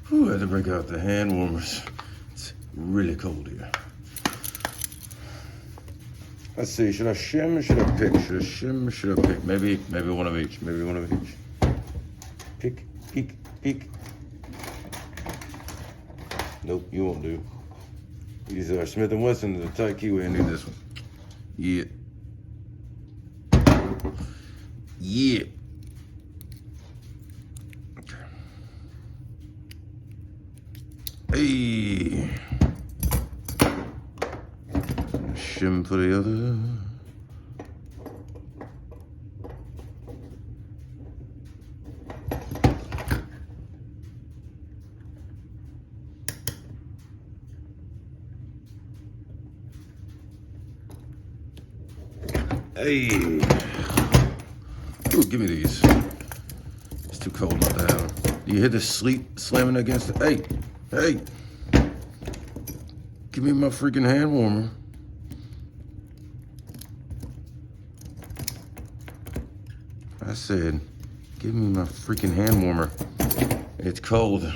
Whew, I had to break out the hand warmers. It's really cold here. Let's see, should I shim or should I pick? Should I shim or should I pick? Maybe one of each, maybe one of each. Pick, peek. Nope, you won't do. These are Smith & Wesson, the tight keyway, I need this one. Yeah. Yeah. Okay. Hey. Shim for the other. Hey. Ooh, give me these. It's too cold not to have them. Do you hear the sleet slamming against it? Hey. Give me my freaking hand warmer. I said, give me my freaking hand warmer. It's cold.